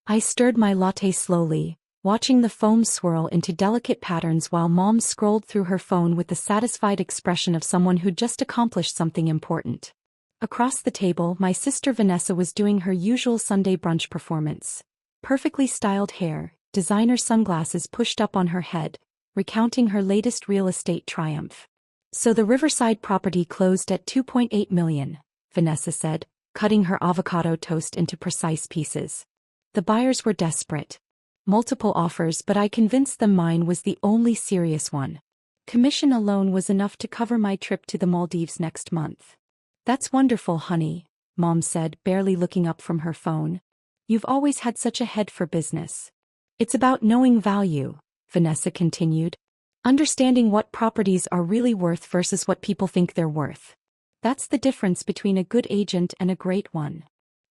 I stirred my latte slowly, watching the foam swirl into delicate patterns while Mom scrolled through her phone with the satisfied expression of someone who'd just accomplished something important. Across the table, my sister Vanessa was doing her usual Sunday brunch performance. Perfectly styled hair, designer sunglasses pushed up on her head, recounting her latest real estate triumph. So the Riverside property closed at $2.8 million, Vanessa said, cutting her avocado toast into precise pieces. The buyers were desperate. Multiple offers, but I convinced them mine was the only serious one. Commission alone was enough to cover my trip to the Maldives next month. That's wonderful, honey, Mom said, barely looking up from her phone. You've always had such a head for business. It's about knowing value, Vanessa continued. Understanding what properties are really worth versus what people think they're worth. That's the difference between a good agent and a great one.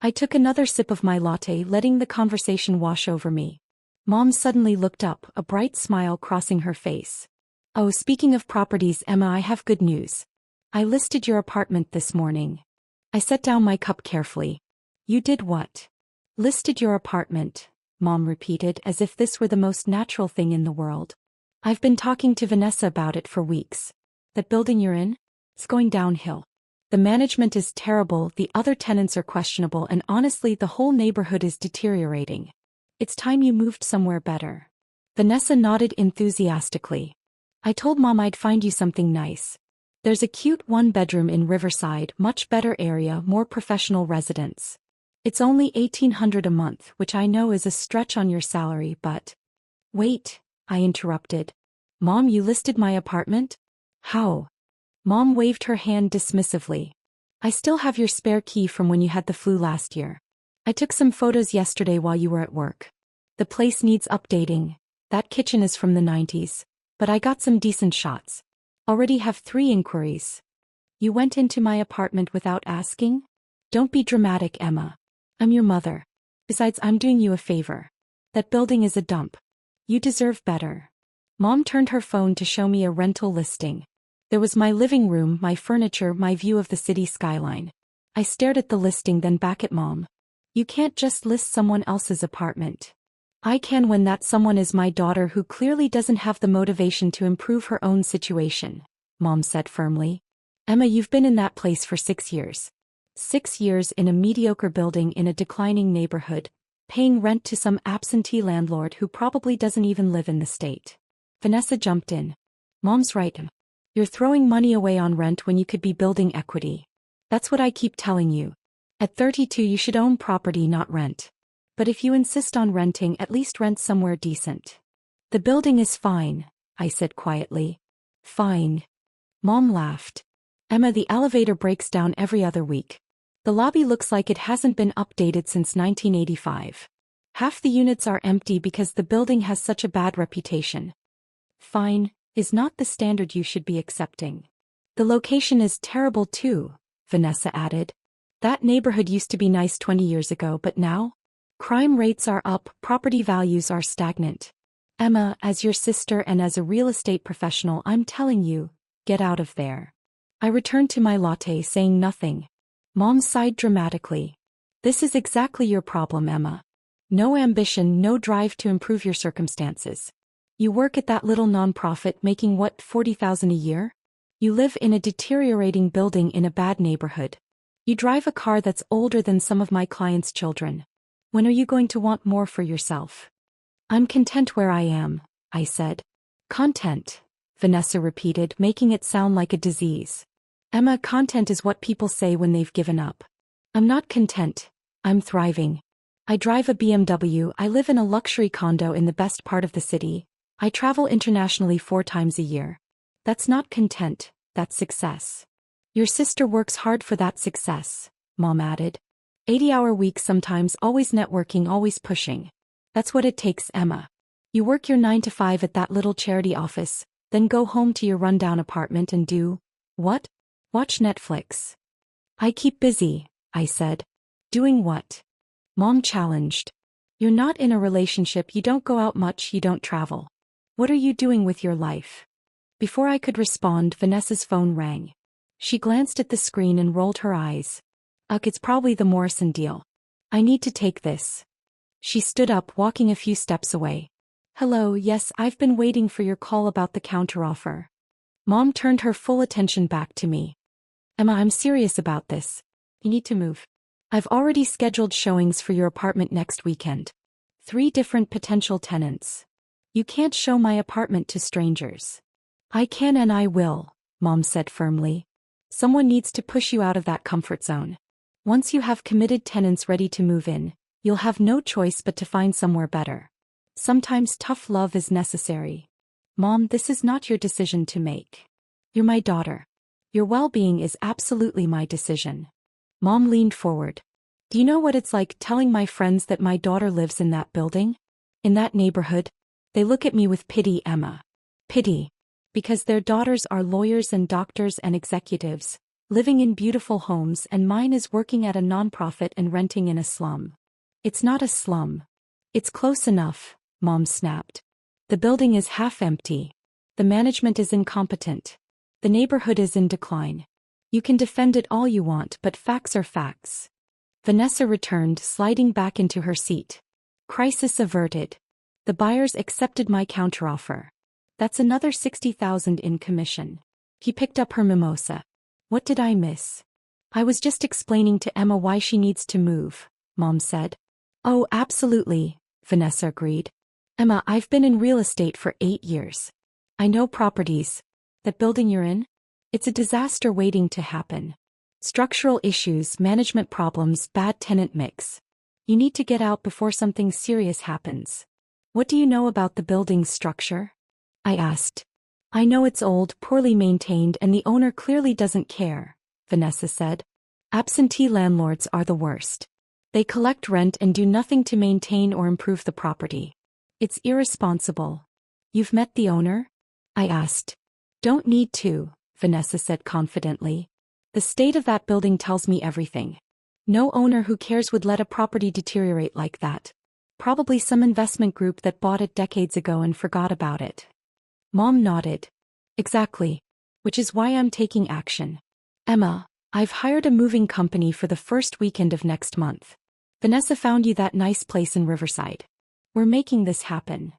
I took another sip of my latte, letting the conversation wash over me. Mom suddenly looked up, a bright smile crossing her face. Oh, speaking of properties, Emma, I have good news. I listed your apartment this morning. I set down my cup carefully. You did what? Listed your apartment, Mom repeated as if this were the most natural thing in the world. I've been talking to Vanessa about it for weeks. That building you're in? It's going downhill. The management is terrible, the other tenants are questionable, and honestly the whole neighborhood is deteriorating. It's time you moved somewhere better. Vanessa nodded enthusiastically. I told Mom I'd find you something nice. There's a cute one-bedroom in Riverside, much better area, more professional residents. It's only $1,800 a month, which I know is a stretch on your salary, but... Wait, I interrupted. Mom, you listed my apartment? How? Mom waved her hand dismissively. I still have your spare key from when you had the flu last year. I took some photos yesterday while you were at work. The place needs updating. That kitchen is from the 90s. But I got some decent shots. Already have 3 inquiries. You went into my apartment without asking? Don't be dramatic, Emma. I'm your mother. Besides, I'm doing you a favor. That building is a dump. You deserve better. Mom turned her phone to show me a rental listing. There was my living room, my furniture, my view of the city skyline. I stared at the listing, then back at Mom. You can't just list someone else's apartment. I can when that someone is my daughter who clearly doesn't have the motivation to improve her own situation, Mom said firmly. Emma, you've been in that place for 6 years. 6 years in a mediocre building in a declining neighborhood, paying rent to some absentee landlord who probably doesn't even live in the state. Vanessa jumped in. Mom's right. You're throwing money away on rent when you could be building equity. That's what I keep telling you. At 32 you should own property, not rent. But if you insist on renting, at least rent somewhere decent. The building is fine, I said quietly. Fine. Mom laughed. Emma, the elevator breaks down every other week. The lobby looks like it hasn't been updated since 1985. Half the units are empty because the building has such a bad reputation. Fine is not the standard you should be accepting. The location is terrible too, Vanessa added. That neighborhood used to be nice 20 years ago, but now? Crime rates are up, property values are stagnant. Emma, as your sister and as a real estate professional, I'm telling you, get out of there. I returned to my latte, saying nothing. Mom sighed dramatically. This is exactly your problem, Emma. No ambition, no drive to improve your circumstances. You work at that little nonprofit making what, $40,000 a year? You live in a deteriorating building in a bad neighborhood. You drive a car that's older than some of my clients' children. When are you going to want more for yourself? I'm content where I am, I said. Content, Vanessa repeated, making it sound like a disease. Emma, content is what people say when they've given up. I'm not content. I'm thriving. I drive a BMW, I live in a luxury condo in the best part of the city. I travel internationally 4 times a year. That's not content, that's success. Your sister works hard for that success, Mom added. 80-hour weeks sometimes, always networking, always pushing. That's what it takes, Emma. You work your 9 to 5 at that little charity office, then go home to your rundown apartment and do, what? Watch Netflix. I keep busy, I said. Doing what? Mom challenged. You're not in a relationship, you don't go out much, you don't travel. What are you doing with your life? Before I could respond, Vanessa's phone rang. She glanced at the screen and rolled her eyes. Ugh, it's probably the Morrison deal. I need to take this. She stood up, walking a few steps away. Hello, yes, I've been waiting for your call about the counteroffer. Mom turned her full attention back to me. Emma, I'm serious about this. You need to move. I've already scheduled showings for your apartment next weekend. 3 different potential tenants. You can't show my apartment to strangers. I can and I will, Mom said firmly. Someone needs to push you out of that comfort zone. Once you have committed tenants ready to move in, you'll have no choice but to find somewhere better. Sometimes tough love is necessary. Mom, this is not your decision to make. You're my daughter. Your well-being is absolutely my decision. Mom leaned forward. Do you know what it's like telling my friends that my daughter lives in that building? In that neighborhood? They look at me with pity, Emma. Pity. Because their daughters are lawyers and doctors and executives, living in beautiful homes, and mine is working at a nonprofit and renting in a slum. It's not a slum. It's close enough, Mom snapped. The building is half empty. The management is incompetent. The neighborhood is in decline. You can defend it all you want, but facts are facts. Vanessa returned, sliding back into her seat. Crisis averted. The buyers accepted my counteroffer. That's another $60,000 in commission. He picked up her mimosa. What did I miss? I was just explaining to Emma why she needs to move, Mom said. Oh, absolutely, Vanessa agreed. Emma, I've been in real estate for 8 years. I know properties. That building you're in? It's a disaster waiting to happen. Structural issues, management problems, bad tenant mix. You need to get out before something serious happens. What do you know about the building's structure? I asked. I know it's old, poorly maintained, and the owner clearly doesn't care, Vanessa said. Absentee landlords are the worst. They collect rent and do nothing to maintain or improve the property. It's irresponsible. You've met the owner? I asked. Don't need to, Vanessa said confidently. The state of that building tells me everything. No owner who cares would let a property deteriorate like that. Probably some investment group that bought it decades ago and forgot about it. Mom nodded. Exactly. Which is why I'm taking action. Emma, I've hired a moving company for the first weekend of next month. Vanessa found you that nice place in Riverside. We're making this happen.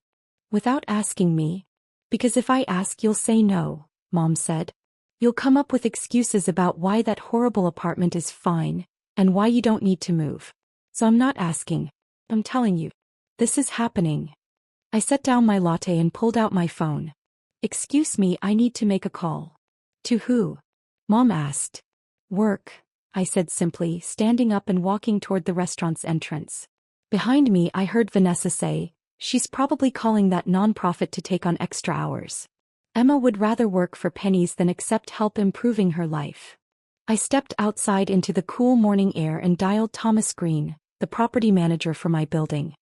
Without asking me? Because if I ask, you'll say no, Mom said. You'll come up with excuses about why that horrible apartment is fine, and why you don't need to move. So I'm not asking. I'm telling you. This is happening. I set down my latte and pulled out my phone. Excuse me, I need to make a call. To who? Mom asked. Work, I said simply, standing up and walking toward the restaurant's entrance. Behind me, I heard Vanessa say, she's probably calling that nonprofit to take on extra hours. Emma would rather work for pennies than accept help improving her life. I stepped outside into the cool morning air and dialed Thomas Green, the property manager for my building.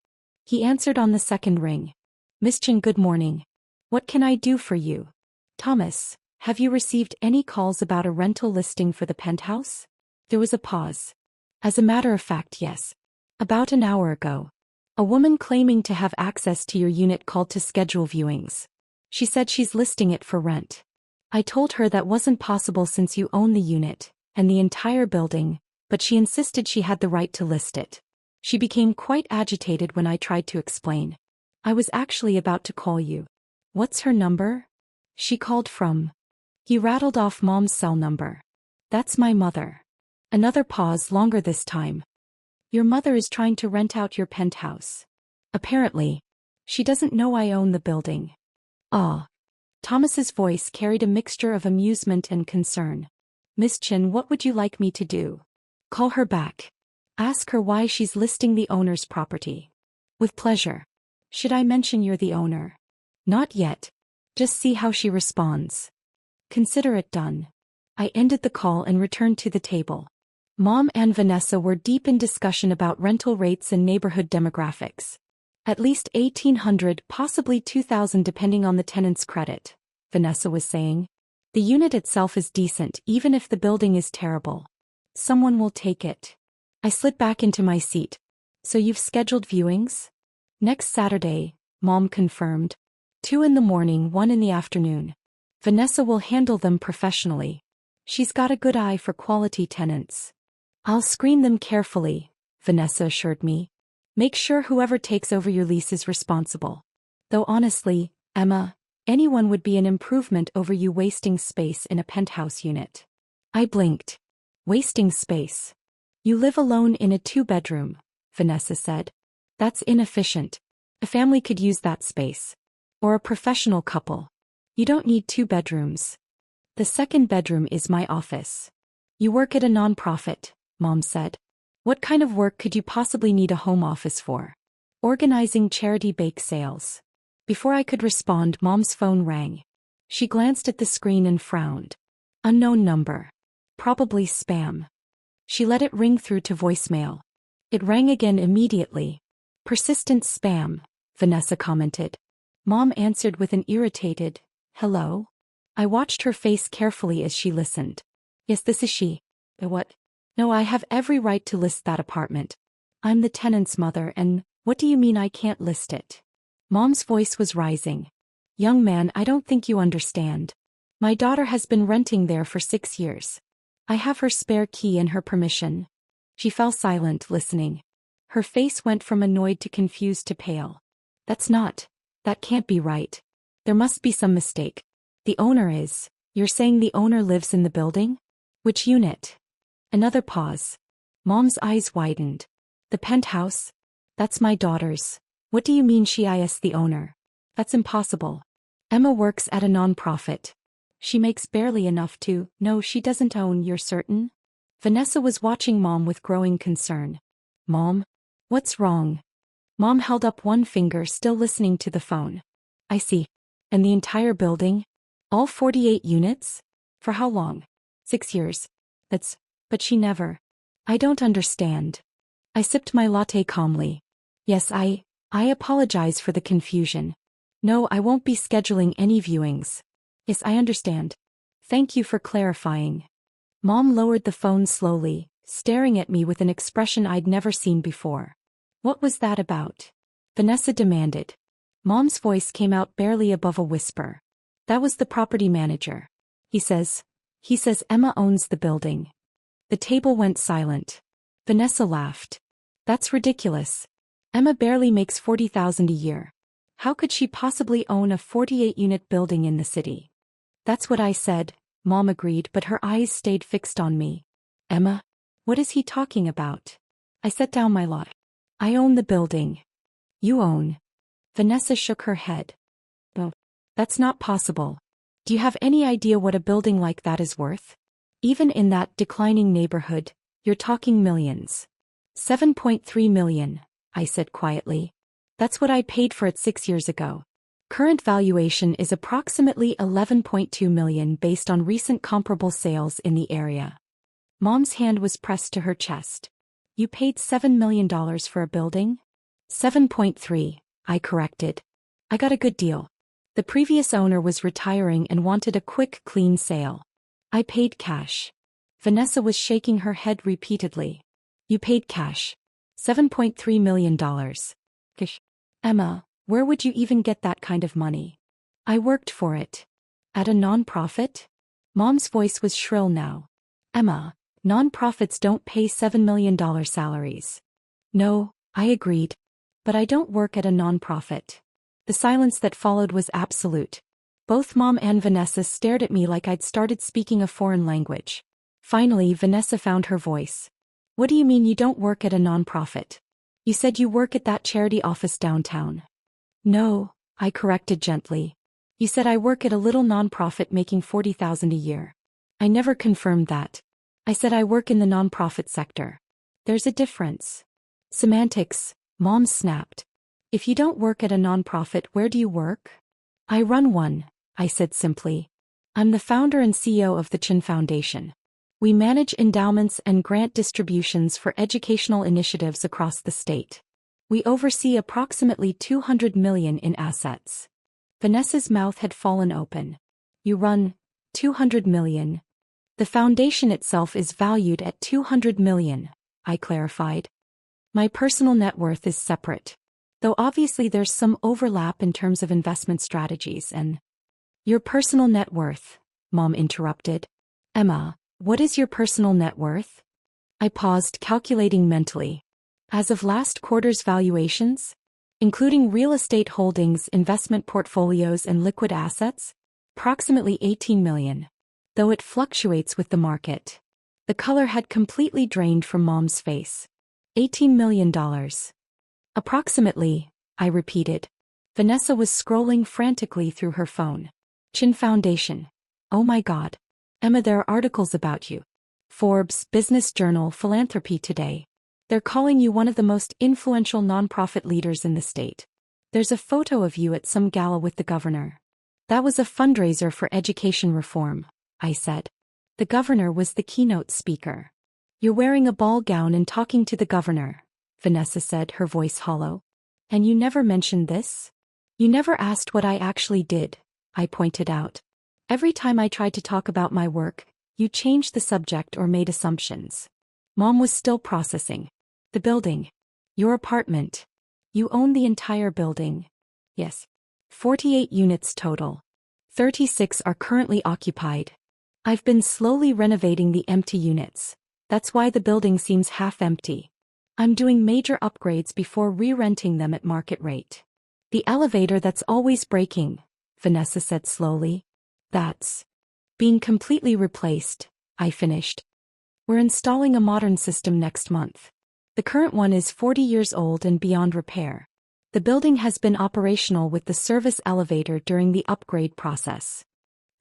He answered on the second ring. Miss Chen, good morning. What can I do for you? Thomas, have you received any calls about a rental listing for the penthouse? There was a pause. As a matter of fact, yes. About an hour ago. A woman claiming to have access to your unit called to schedule viewings. She said she's listing it for rent. I told her that wasn't possible since you own the unit, and the entire building, but she insisted she had the right to list it. She became quite agitated when I tried to explain. I was actually about to call you. What's her number? She called from. He rattled off Mom's cell number. That's my mother. Another pause, longer this time. Your mother is trying to rent out your penthouse. Apparently. She doesn't know I own the building. Ah. Thomas's voice carried a mixture of amusement and concern. Miss Chin, what would you like me to do? Call her back. Ask her why she's listing the owner's property. With pleasure. Should I mention you're the owner? Not yet. Just see how she responds. Consider it done. I ended the call and returned to the table. Mom and Vanessa were deep in discussion about rental rates and neighborhood demographics. At least 1,800, possibly 2,000 depending on the tenant's credit, Vanessa was saying. The unit itself is decent even if the building is terrible. Someone will take it. I slid back into my seat. So you've scheduled viewings? Next Saturday, Mom confirmed. 2 in the morning, 1 in the afternoon. Vanessa will handle them professionally. She's got a good eye for quality tenants. I'll screen them carefully, Vanessa assured me. Make sure whoever takes over your lease is responsible. Though honestly, Emma, anyone would be an improvement over you wasting space in a penthouse unit. I blinked. Wasting space. You live alone in a 2-bedroom, Vanessa said. That's inefficient. A family could use that space. Or a professional couple. You don't need 2 bedrooms. The 2nd bedroom is my office. You work at a nonprofit, Mom said. What kind of work could you possibly need a home office for? Organizing charity bake sales. Before I could respond, Mom's phone rang. She glanced at the screen and frowned. Unknown number. Probably spam. She let it ring through to voicemail. It rang again immediately. Persistent spam, Vanessa commented. Mom answered with an irritated, hello? I watched her face carefully as she listened. Yes, this is she. What? No, I have every right to list that apartment. I'm the tenant's mother, and what do you mean I can't list it? Mom's voice was rising. Young man, I don't think you understand. My daughter has been renting there for 6 years. I have her spare key and her permission. She fell silent, listening. Her face went from annoyed to confused to pale. That can't be right. There must be some mistake. The owner is. You're saying the owner lives in the building? Which unit? Another pause. Mom's eyes widened. The penthouse? That's my daughter's. What do you mean she is the owner? That's impossible. Emma works at a nonprofit. She makes barely enough to. No, she doesn't own, you're certain? Vanessa was watching Mom with growing concern. Mom? What's wrong? Mom held up one finger, still listening to the phone. I see. And the entire building? All 48 units? For how long? 6 years. But she never. I don't understand. I sipped my latte calmly. Yes, I apologize for the confusion. No, I won't be scheduling any viewings. Yes, I understand. Thank you for clarifying. Mom lowered the phone slowly, staring at me with an expression I'd never seen before. What was that about? Vanessa demanded. Mom's voice came out barely above a whisper. That was the property manager. He says Emma owns the building. The table went silent. Vanessa laughed. That's ridiculous. Emma barely makes $40,000 a year. How could she possibly own a 48-unit building in the city? That's what I said, Mom agreed, but her eyes stayed fixed on me. Emma? What is he talking about? I set down my lot. I own the building. You own. Vanessa shook her head. Oh, that's not possible. Do you have any idea what a building like that is worth? Even in that declining neighborhood, you're talking millions. 7.3 million, I said quietly. That's what I paid for it 6 years ago. Current valuation is approximately 11.2 million based on recent comparable sales in the area. Mom's hand was pressed to her chest. You paid $7 million for a building? 7.3, I corrected. I got a good deal. The previous owner was retiring and wanted a quick, clean sale. I paid cash. Vanessa was shaking her head repeatedly. You paid cash. $7.3 million. Gosh. Emma, where would you even get that kind of money? I worked for it. At a nonprofit? Mom's voice was shrill now. Emma, nonprofits don't pay $7 million salaries. No, I agreed. But I don't work at a nonprofit. The silence that followed was absolute. Both Mom and Vanessa stared at me like I'd started speaking a foreign language. Finally, Vanessa found her voice. What do you mean you don't work at a nonprofit? You said you work at that charity office downtown. No, I corrected gently. You said I work at a little nonprofit making $40,000 a year. I never confirmed that. I said I work in the nonprofit sector. There's a difference. Semantics, Mom snapped. If you don't work at a nonprofit, where do you work? I run one, I said simply. I'm the founder and CEO of the Chin Foundation. We manage endowments and grant distributions for educational initiatives across the state. We oversee approximately $200 million in assets. Vanessa's mouth had fallen open. You run $200 million. The foundation itself is valued at $200 million, I clarified. My personal net worth is separate. Though obviously there's some overlap in terms of investment strategies and... Your personal net worth, Mom interrupted. Emma, what is your personal net worth? I paused, calculating mentally. As of last quarter's valuations, including real estate holdings, investment portfolios, and liquid assets, approximately 18 million. Though it fluctuates with the market. The color had completely drained from Mom's face. $18 million. Approximately, I repeated. Vanessa was scrolling frantically through her phone. Chin Foundation. Oh my God. Emma, there are articles about you. Forbes, Business Journal, Philanthropy Today. They're calling you one of the most influential nonprofit leaders in the state. There's a photo of you at some gala with the governor. That was a fundraiser for education reform, I said. The governor was the keynote speaker. You're wearing a ball gown and talking to the governor, Vanessa said, her voice hollow. And you never mentioned this? You never asked what I actually did, I pointed out. Every time I tried to talk about my work, you changed the subject or made assumptions. Mom was still processing. The building. Your apartment. You own the entire building. Yes. 48 units total. 36 are currently occupied. I've been slowly renovating the empty units. That's why the building seems half empty. I'm doing major upgrades before re-renting them at market rate. The elevator that's always breaking, Vanessa said slowly. That's being completely replaced, I finished. We're installing a modern system next month. The current one is 40 years old and beyond repair. The building has been operational with the service elevator during the upgrade process.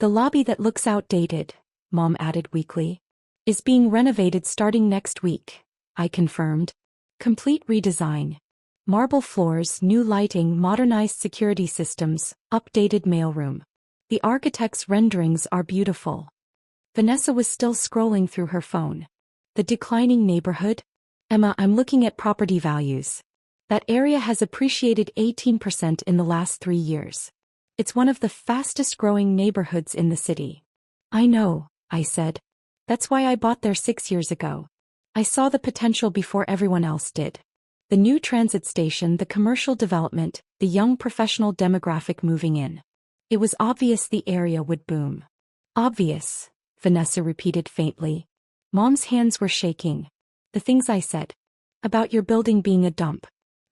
The lobby that looks outdated, Mom added weakly, is being renovated starting next week, I confirmed. Complete redesign. Marble floors, new lighting, modernized security systems, updated mailroom. The architect's renderings are beautiful. Vanessa was still scrolling through her phone. The declining neighborhood? Emma, I'm looking at property values. That area has appreciated 18% in the last 3 years. It's one of the fastest growing neighborhoods in the city. I know, I said. That's why I bought there 6 years ago. I saw the potential before everyone else did. The new transit station, the commercial development, the young professional demographic moving in. It was obvious the area would boom. Obvious, Vanessa repeated faintly. Mom's hands were shaking. The things I said. About your building being a dump.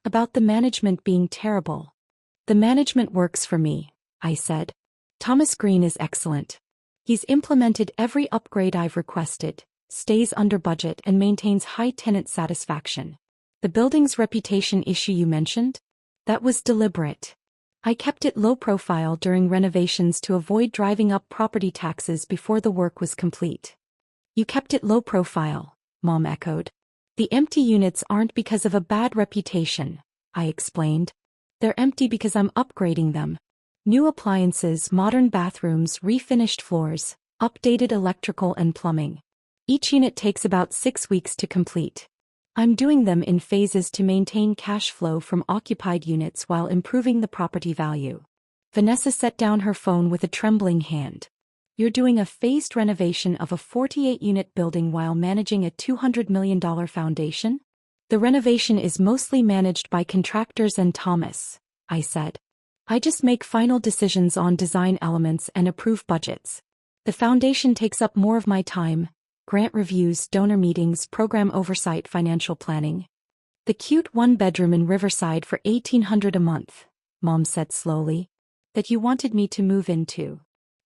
About the management being terrible. The management works for me, I said. Thomas Green is excellent. He's implemented every upgrade I've requested, stays under budget and maintains high tenant satisfaction. The building's reputation issue you mentioned? That was deliberate. I kept it low profile during renovations to avoid driving up property taxes before the work was complete. You kept it low profile, Mom echoed. The empty units aren't because of a bad reputation, I explained. They're empty because I'm upgrading them. New appliances, modern bathrooms, refinished floors, updated electrical and plumbing. Each unit takes about 6 weeks to complete. I'm doing them in phases to maintain cash flow from occupied units while improving the property value. Vanessa set down her phone with a trembling hand. You're doing a phased renovation of a 48-unit building while managing a $200 million foundation? The renovation is mostly managed by contractors and Thomas, I said. I just make final decisions on design elements and approve budgets. The foundation takes up more of my time. Grant reviews, donor meetings, program oversight, financial planning. The cute one-bedroom in Riverside for $1,800 a month, Mom said slowly, that you wanted me to move into.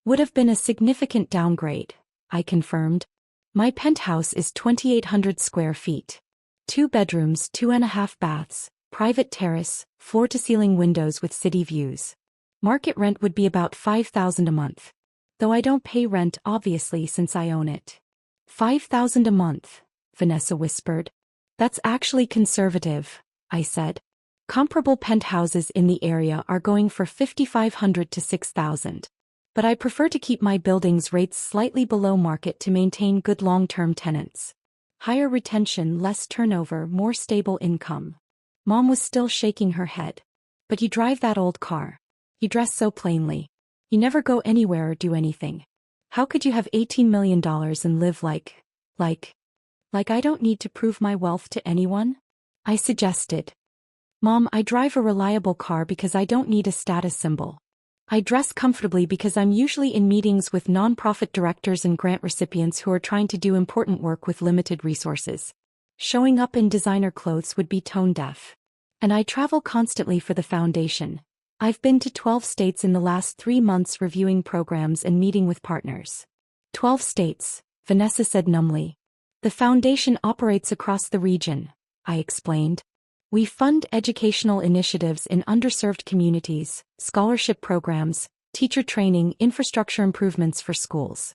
Would have been a significant downgrade, I confirmed. My penthouse is 2,800 square feet. 2 bedrooms, 2.5 baths, private terrace, floor-to-ceiling windows with city views. Market rent would be about $5,000 a month. Though I don't pay rent obviously since I own it. $5,000 a month, Vanessa whispered. That's actually conservative, I said. Comparable penthouses in the area are going for $5,500 to $6,000. But I prefer to keep my building's rates slightly below market to maintain good long-term tenants. Higher retention, less turnover, more stable income. Mom was still shaking her head. But you drive that old car. You dress so plainly. You never go anywhere or do anything. How could you have $18 million and live like I don't need to prove my wealth to anyone? I suggested. Mom, I drive a reliable car because I don't need a status symbol. I dress comfortably because I'm usually in meetings with nonprofit directors and grant recipients who are trying to do important work with limited resources. Showing up in designer clothes would be tone deaf. And I travel constantly for the foundation. I've been to 12 states in the last 3 months reviewing programs and meeting with partners. 12 states, Vanessa said numbly. The foundation operates across the region, I explained. We fund educational initiatives in underserved communities, scholarship programs, teacher training, infrastructure improvements for schools.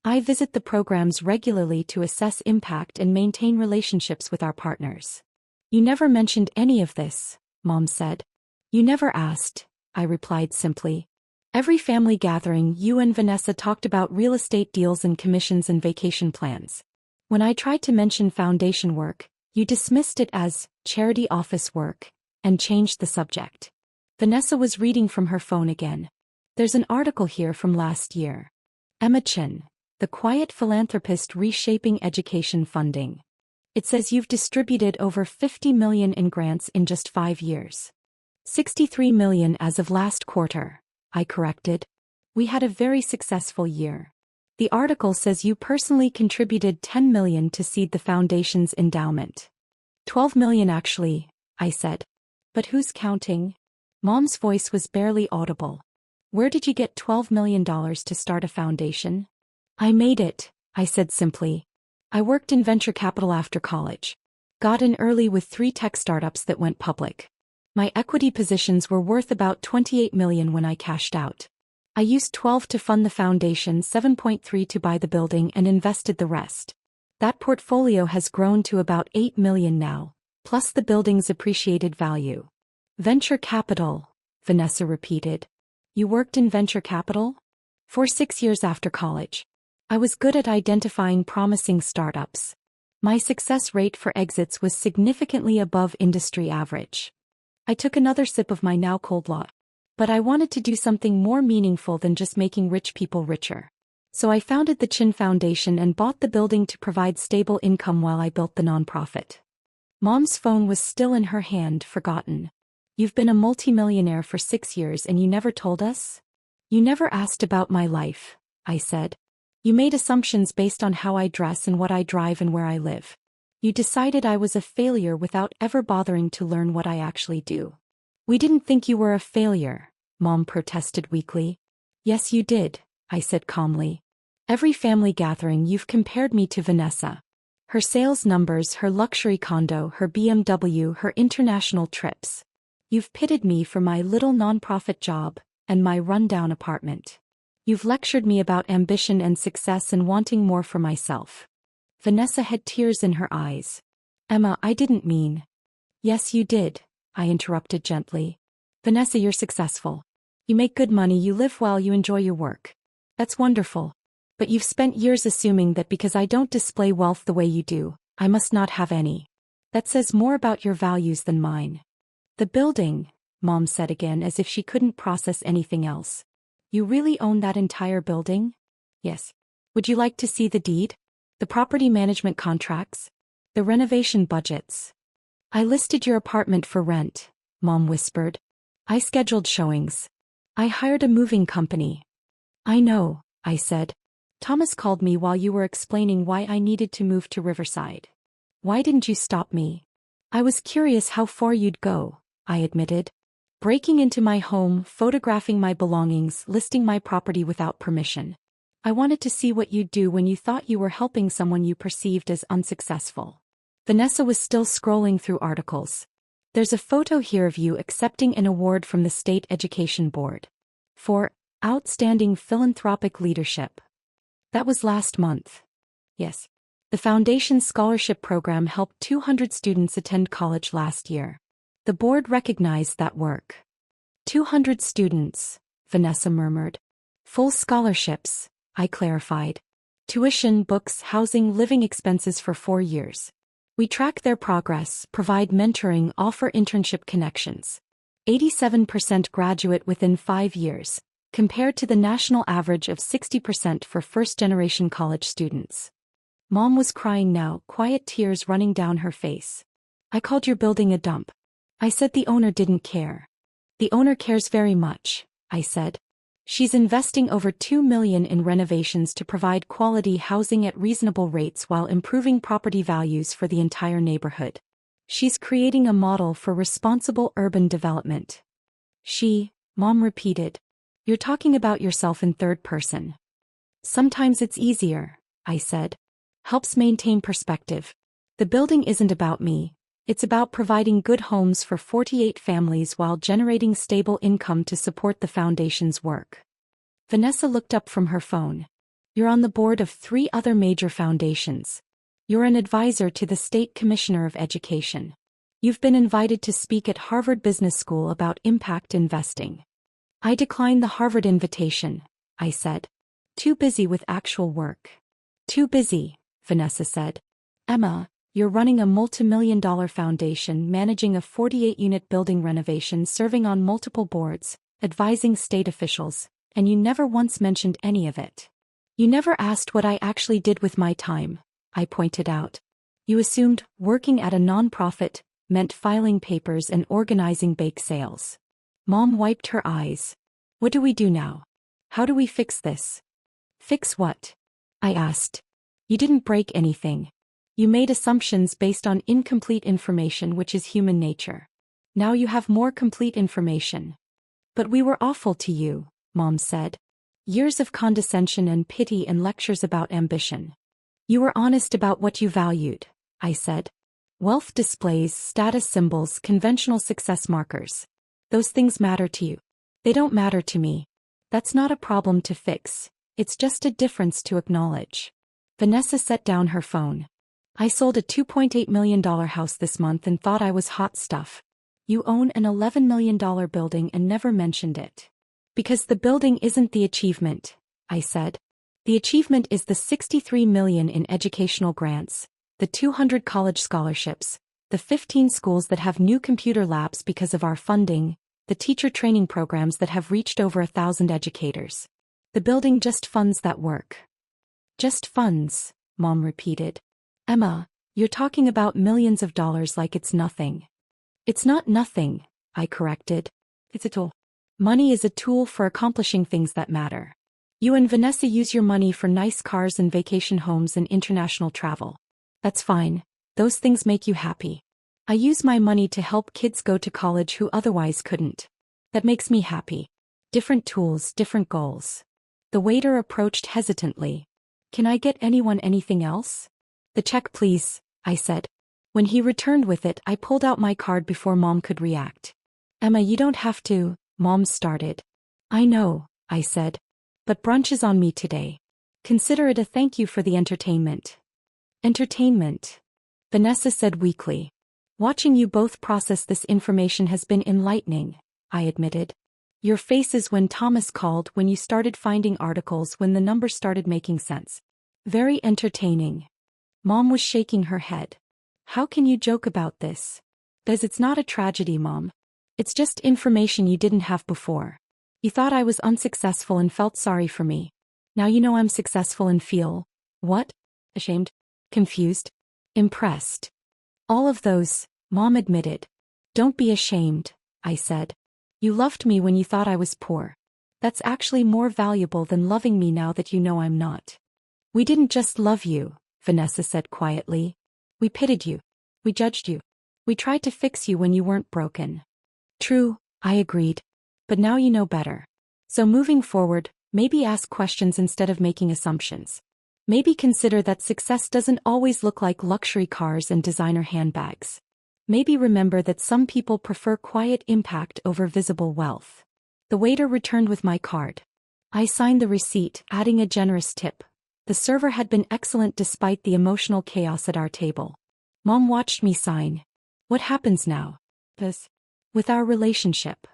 I visit the programs regularly to assess impact and maintain relationships with our partners. You never mentioned any of this, Mom said. You never asked, I replied simply. Every family gathering, you and Vanessa talked about real estate deals and commissions and vacation plans. When I tried to mention foundation work, you dismissed it as charity office work and changed the subject. Vanessa was reading from her phone again. There's an article here from last year. Emma Chin, the quiet philanthropist reshaping education funding. It says you've distributed over 50 million in grants in just 5 years. 63 million as of last quarter, I corrected. We had a very successful year. The article says you personally contributed 10 million to seed the foundation's endowment. 12 million actually, I said. But who's counting? Mom's voice was barely audible. Where did you get $12 million to start a foundation? I made it, I said simply. I worked in venture capital after college. Got in early with 3 tech startups that went public. My equity positions were worth about 28 million when I cashed out. I used 12 to fund the foundation, 7.3 to buy the building and invested the rest. That portfolio has grown to about 8 million now, plus the building's appreciated value. Venture capital, Vanessa repeated. You worked in venture capital? For 6 years after college. I was good at identifying promising startups. My success rate for exits was significantly above industry average. I took another sip of my now cold latte. But I wanted to do something more meaningful than just making rich people richer. So I founded the Chin Foundation and bought the building to provide stable income while I built the nonprofit. Mom's phone was still in her hand, forgotten. You've been a multimillionaire for 6 years and you never told us? You never asked about my life, I said. You made assumptions based on how I dress and what I drive and where I live. You decided I was a failure without ever bothering to learn what I actually do. We didn't think you were a failure, Mom protested weakly. Yes, you did, I said calmly. Every family gathering you've compared me to Vanessa. Her sales numbers, her luxury condo, her BMW, her international trips. You've pitted me for my little nonprofit job and my rundown apartment. You've lectured me about ambition and success and wanting more for myself. Vanessa had tears in her eyes. Emma, I didn't mean. Yes, you did, I interrupted gently. Vanessa, you're successful. You make good money, you live well, you enjoy your work. That's wonderful. But you've spent years assuming that because I don't display wealth the way you do, I must not have any. That says more about your values than mine. The building, Mom said again as if she couldn't process anything else. You really own that entire building? Yes. Would you like to see the deed? The property management contracts? The renovation budgets? I listed your apartment for rent, Mom whispered. I scheduled showings. I hired a moving company. I know, I said. Thomas called me while you were explaining why I needed to move to Riverside. Why didn't you stop me? I was curious how far you'd go, I admitted. Breaking into my home, photographing my belongings, listing my property without permission. I wanted to see what you'd do when you thought you were helping someone you perceived as unsuccessful. Vanessa was still scrolling through articles. There's a photo here of you accepting an award from the State Education Board. For outstanding philanthropic leadership. That was last month. Yes. The Foundation's scholarship program helped 200 students attend college last year. The board recognized that work. 200 students, Vanessa murmured. Full scholarships, I clarified. Tuition, books, housing, living expenses for 4 years. We track their progress, provide mentoring, offer internship connections. 87% graduate within 5 years, compared to the national average of 60% for first-generation college students. Mom was crying now, quiet tears running down her face. I called your building a dump. I said the owner didn't care. The owner cares very much, I said. She's investing over $2 million in renovations to provide quality housing at reasonable rates while improving property values for the entire neighborhood. She's creating a model for responsible urban development. Mom repeated. You're talking about yourself in third person. Sometimes it's easier, I said. Helps maintain perspective. The building isn't about me. It's about providing good homes for 48 families while generating stable income to support the foundation's work. Vanessa looked up from her phone. You're on the board of 3 other major foundations. You're an advisor to the State Commissioner of Education. You've been invited to speak at Harvard Business School about impact investing. I declined the Harvard invitation, I said. Too busy with actual work. Too busy, Vanessa said. Emma, you're running a multi-million-dollar foundation managing a 48-unit building renovation, serving on multiple boards, advising state officials, and you never once mentioned any of it. You never asked what I actually did with my time, I pointed out. You assumed working at a nonprofit meant filing papers and organizing bake sales. Mom wiped her eyes. What do we do now? How do we fix this? Fix what? I asked. You didn't break anything. You made assumptions based on incomplete information, which is human nature. Now you have more complete information. But we were awful to you, Mom said. Years of condescension and pity and lectures about ambition. You were honest about what you valued, I said. Wealth displays, status symbols, conventional success markers. Those things matter to you. They don't matter to me. That's not a problem to fix. It's just a difference to acknowledge. Vanessa set down her phone. I sold a $2.8 million house this month and thought I was hot stuff. You own an $11 million building and never mentioned it. Because the building isn't the achievement, I said. The achievement is the $63 million in educational grants, the 200 college scholarships, the 15 schools that have new computer labs because of our funding, the teacher training programs that have reached over 1,000 educators. The building just funds that work. Just funds, Mom repeated. Emma, you're talking about millions of dollars like it's nothing. It's not nothing, I corrected. It's a tool. Money is a tool for accomplishing things that matter. You and Vanessa use your money for nice cars and vacation homes and international travel. That's fine. Those things make you happy. I use my money to help kids go to college who otherwise couldn't. That makes me happy. Different tools, different goals. The waiter approached hesitantly. Can I get anyone anything else? The check, please, I said. When he returned with it, I pulled out my card before Mom could react. Emma, you don't have to, Mom started. I know, I said. But brunch is on me today. Consider it a thank you for the entertainment. Entertainment? Vanessa said weakly. Watching you both process this information has been enlightening, I admitted. Your faces when Thomas called, when you started finding articles, when the numbers started making sense. Very entertaining. Mom was shaking her head. How can you joke about this? It's not a tragedy, Mom. It's just information you didn't have before. You thought I was unsuccessful and felt sorry for me. Now you know I'm successful and feel, what? Ashamed? Confused? Impressed? All of those, Mom admitted. Don't be ashamed, I said. You loved me when you thought I was poor. That's actually more valuable than loving me now that you know I'm not. We didn't just love you, Vanessa said quietly. We pitied you. We judged you. We tried to fix you when you weren't broken. True, I agreed. But now you know better. So moving forward, maybe ask questions instead of making assumptions. Maybe consider that success doesn't always look like luxury cars and designer handbags. Maybe remember that some people prefer quiet impact over visible wealth. The waiter returned with my card. I signed the receipt, adding a generous tip. The server had been excellent despite the emotional chaos at our table. Mom watched me sign. What happens now? With our relationship.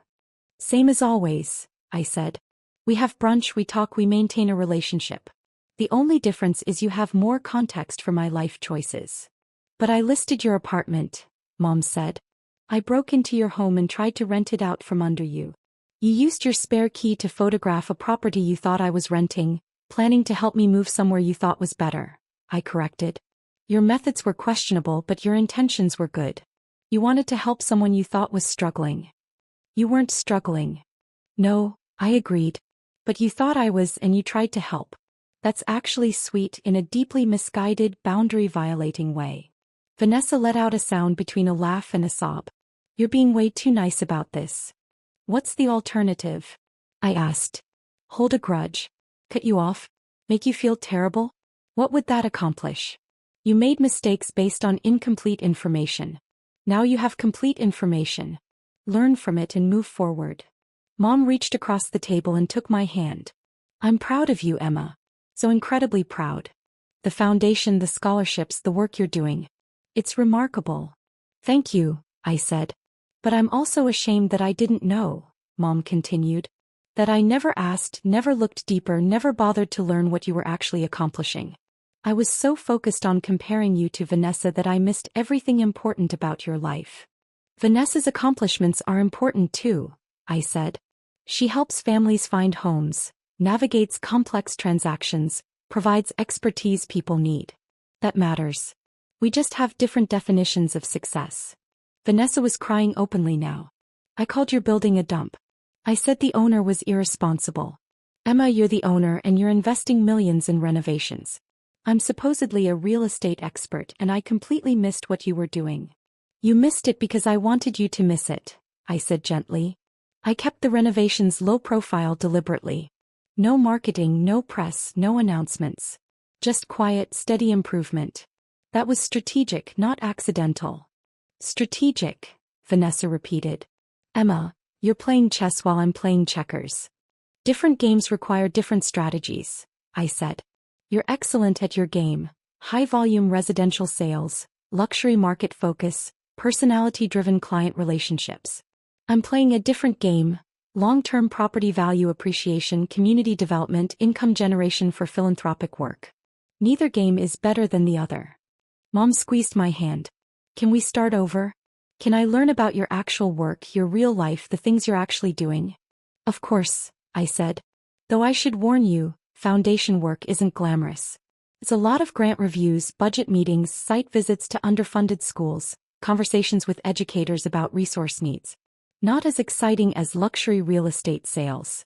Same as always, I said. We have brunch, we talk, we maintain a relationship. The only difference is you have more context for my life choices. But I listed your apartment, Mom said. I broke into your home and tried to rent it out from under you. You used your spare key to photograph a property you thought I was renting, planning to help me move somewhere you thought was better, I corrected. Your methods were questionable, but your intentions were good. You wanted to help someone you thought was struggling. You weren't struggling. No, I agreed. But you thought I was and you tried to help. That's actually sweet in a deeply misguided, boundary-violating way. Vanessa let out a sound between a laugh and a sob. You're being way too nice about this. What's the alternative? I asked. Hold a grudge? Cut you off? Make you feel terrible? What would that accomplish? You made mistakes based on incomplete information. Now you have complete information. Learn from it and move forward. Mom reached across the table and took my hand. I'm proud of you, Emma. So incredibly proud. The foundation, the scholarships, the work you're doing. It's remarkable. Thank you, I said. But I'm also ashamed that I didn't know, Mom continued. That I never asked, never looked deeper, never bothered to learn what you were actually accomplishing. I was so focused on comparing you to Vanessa that I missed everything important about your life. Vanessa's accomplishments are important too, I said. She helps families find homes, navigates complex transactions, provides expertise people need. That matters. We just have different definitions of success. Vanessa was crying openly now. I called your building a dump. I said the owner was irresponsible. Emma, you're the owner and you're investing millions in renovations. I'm supposedly a real estate expert and I completely missed what you were doing. You missed it because I wanted you to miss it, I said gently. I kept the renovations low profile deliberately. No marketing, no press, no announcements. Just quiet, steady improvement. That was strategic, not accidental. Strategic, Vanessa repeated. Emma, you're playing chess while I'm playing checkers. Different games require different strategies, I said. You're excellent at your game. High-volume residential sales, luxury market focus, personality-driven client relationships. I'm playing a different game. Long-term property value appreciation, community development, income generation for philanthropic work. Neither game is better than the other. Mom squeezed my hand. Can we start over? Can I learn about your actual work, your real life, the things you're actually doing? Of course, I said. Though I should warn you, foundation work isn't glamorous. It's a lot of grant reviews, budget meetings, site visits to underfunded schools, conversations with educators about resource needs. Not as exciting as luxury real estate sales.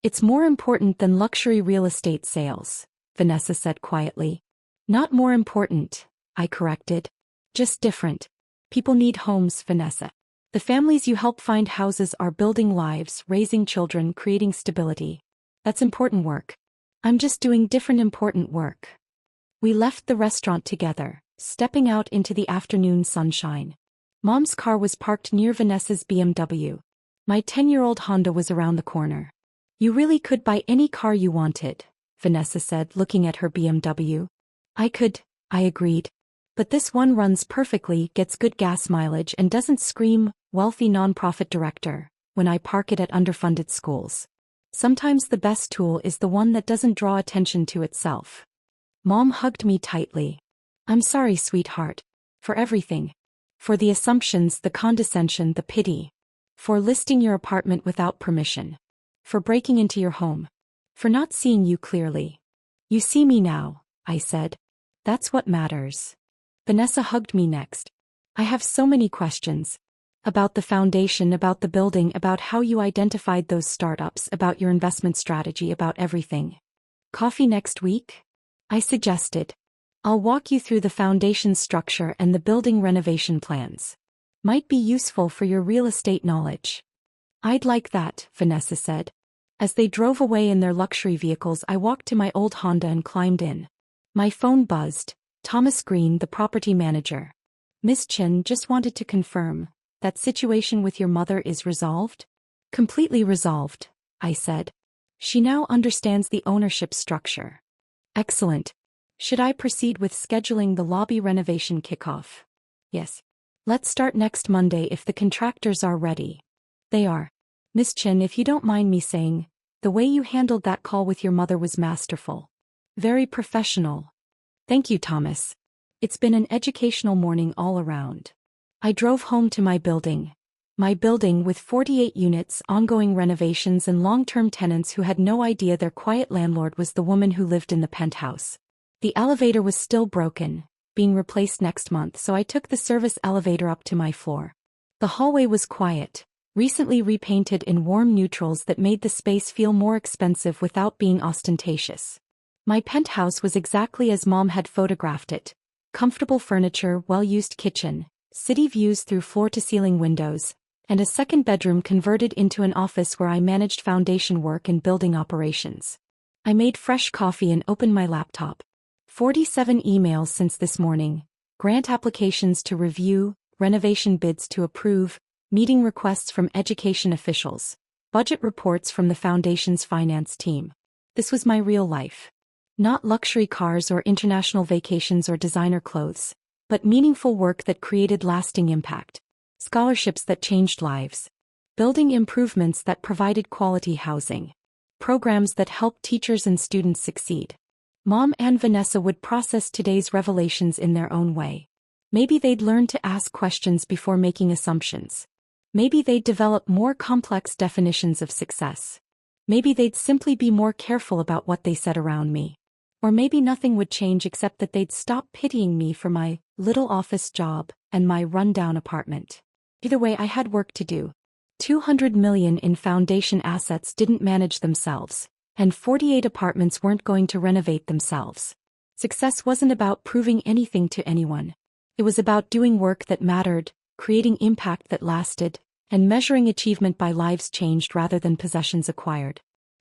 It's more important than luxury real estate sales, Vanessa said quietly. Not more important, I corrected. Just different. People need homes, Vanessa. The families you help find houses are building lives, raising children, creating stability. That's important work. I'm just doing different important work. We left the restaurant together, stepping out into the afternoon sunshine. Mom's car was parked near Vanessa's BMW. My 10-year-old Honda was around the corner. You really could buy any car you wanted, Vanessa said, looking at her BMW. I could, I agreed. But this one runs perfectly, gets good gas mileage and doesn't scream, wealthy nonprofit director, when I park it at underfunded schools. Sometimes the best tool is the one that doesn't draw attention to itself. Mom hugged me tightly. I'm sorry, sweetheart. For everything. For the assumptions, the condescension, the pity. For listing your apartment without permission. For breaking into your home. For not seeing you clearly. You see me now, I said. That's what matters. Vanessa hugged me next. I have so many questions. About the foundation, about the building, about how you identified those startups, about your investment strategy, about everything. Coffee next week? I suggested. I'll walk you through the foundation structure and the building renovation plans. Might be useful for your real estate knowledge. I'd like that, Vanessa said. As they drove away in their luxury vehicles, I walked to my old Honda and climbed in. My phone buzzed. Thomas Green, the property manager. Miss Chin, just wanted to confirm. That situation with your mother is resolved? Completely resolved, I said. She now understands the ownership structure. Excellent. Should I proceed with scheduling the lobby renovation kickoff? Yes. Let's start next Monday if the contractors are ready. They are. Miss Chin, if you don't mind me saying, the way you handled that call with your mother was masterful. Very professional. Thank you, Thomas. It's been an educational morning all around. I drove home to my building. My building with 48 units, ongoing renovations and long-term tenants who had no idea their quiet landlord was the woman who lived in the penthouse. The elevator was still broken, being replaced next month, so I took the service elevator up to my floor. The hallway was quiet, recently repainted in warm neutrals that made the space feel more expensive without being ostentatious. My penthouse was exactly as Mom had photographed it. Comfortable furniture, well-used kitchen, city views through floor-to-ceiling windows, and a second bedroom converted into an office where I managed foundation work and building operations. I made fresh coffee and opened my laptop. 47 emails since this morning, grant applications to review, renovation bids to approve, meeting requests from education officials, budget reports from the foundation's finance team. This was my real life. Not luxury cars or international vacations or designer clothes, but meaningful work that created lasting impact. Scholarships that changed lives. Building improvements that provided quality housing. Programs that helped teachers and students succeed. Mom and Vanessa would process today's revelations in their own way. Maybe they'd learn to ask questions before making assumptions. Maybe they'd develop more complex definitions of success. Maybe they'd simply be more careful about what they said around me. Or maybe nothing would change except that they'd stop pitying me for my little office job and my rundown apartment. Either way, I had work to do. 200 million in foundation assets didn't manage themselves, and 48 apartments weren't going to renovate themselves. Success wasn't about proving anything to anyone. It was about doing work that mattered, creating impact that lasted, and measuring achievement by lives changed rather than possessions acquired.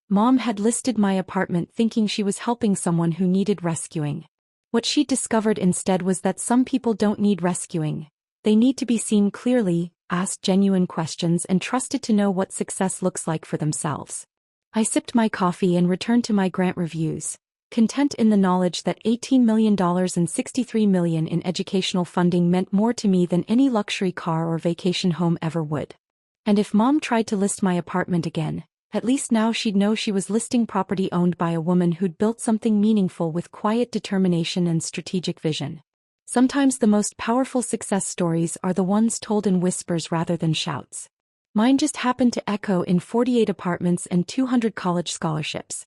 Mom had listed my apartment thinking she was helping someone who needed rescuing. What she discovered instead was that some people don't need rescuing. They need to be seen clearly, asked genuine questions, and trusted to know what success looks like for themselves. I sipped my coffee and returned to my grant reviews, content in the knowledge that $18 million and $63 million in educational funding meant more to me than any luxury car or vacation home ever would. And if Mom tried to list my apartment again, at least now she'd know she was listing property owned by a woman who'd built something meaningful with quiet determination and strategic vision. Sometimes the most powerful success stories are the ones told in whispers rather than shouts. Mine just happened to echo in 48 apartments and 200 college scholarships.